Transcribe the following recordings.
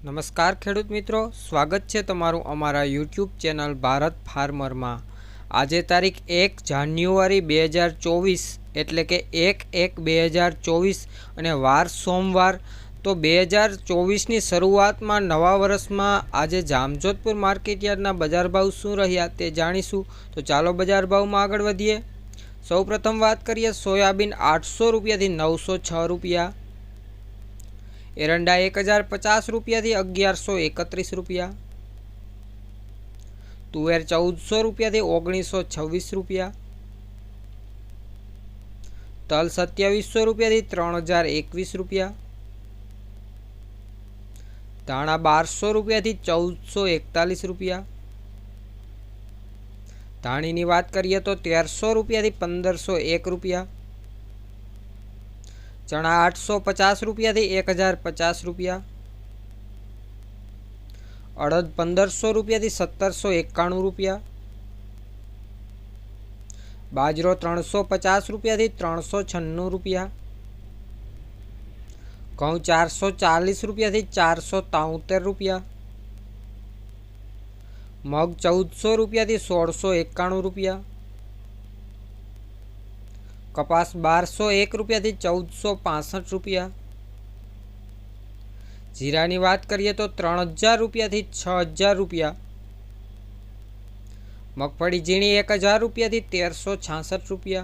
નમસ્કાર ખેડૂત મિત્રો, સ્વાગત છે તમારું અમારા યુટ્યુબ ચેનલ ભારત ફાર્મરમાં। આજે તારીખ 1 જાન્યુઆરી 2024 એટલે કે 1/1/2024 અને વાર સોમવાર। તો 2024ની શરૂઆતમાં નવા વર્ષમાં આજે જામજોધપુર માર્કેટયાર્ડના બજાર ભાવ શું રહ્યા તે જાણીશું। તો ચાલો બજાર ભાવમાં આગળ વધીએ। સૌપ્રથમ વાત કરીએ સોયાબીન 800 રૂપિયાથી 906 રૂપિયા, एरंडा 1050 रुपया थी 1131 रुपया, तुवेर 1400 रुपया थी 1926 रुपया, तल 2700 रुपया थी 3021 रुपया, धाणा 1200 रुपया थी 1441 रुपया, धाणी की बात करिए तो 1300 रुपया थी 1501 रुपया, चना 850 रुपया थी 1050 रुपया, अड़द 1500 रुपया थी 1791 रुपया, बाजरो 350 रुपया थी 396 रुपया, घऊँ 440 रुपया थी 473 रुपया, मग 1400 रुपया थी 1691 रुपया, कपास 1201 रुपया थी 1465 रुपया, जीरा की बात करिए तो 3000 रुपया थी 6000 रुपया, मगफड़ी झीणी 1000 रुपया थी 1366 रुपया।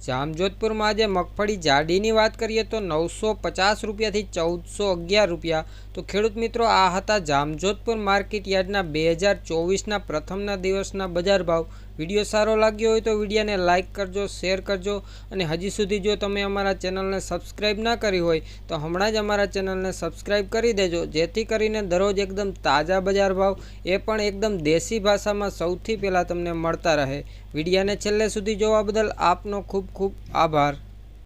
जामजोधपुर में आज मगफड़ी जाडी की बात करिए तो 950 रुपया थी 1411 रुपया। तो खेडूत मित्रों आ हता जामजोधपुर मार्केट यार्डना 2024 प्रथमना दिवसना बजार भाव। विडियो सारो लाग्यो होय तो विडियो ने लाइक करजो, शेर करजो और हजी सुधी जो तमे अमारा चेनल ने सब्सक्राइब ना करी होय तो हमणां ज अमारा चेनल ने सब्सक्राइब करी देजो, जेथी करीने दररोज एकदम ताजा बजार भाव ए पण एकदम देशी भाषा में सौथी पहेला तमने मळता रहे। विडियो ने छेल्ले सुधी जोवा बदल आपनो खूब खूब आभार।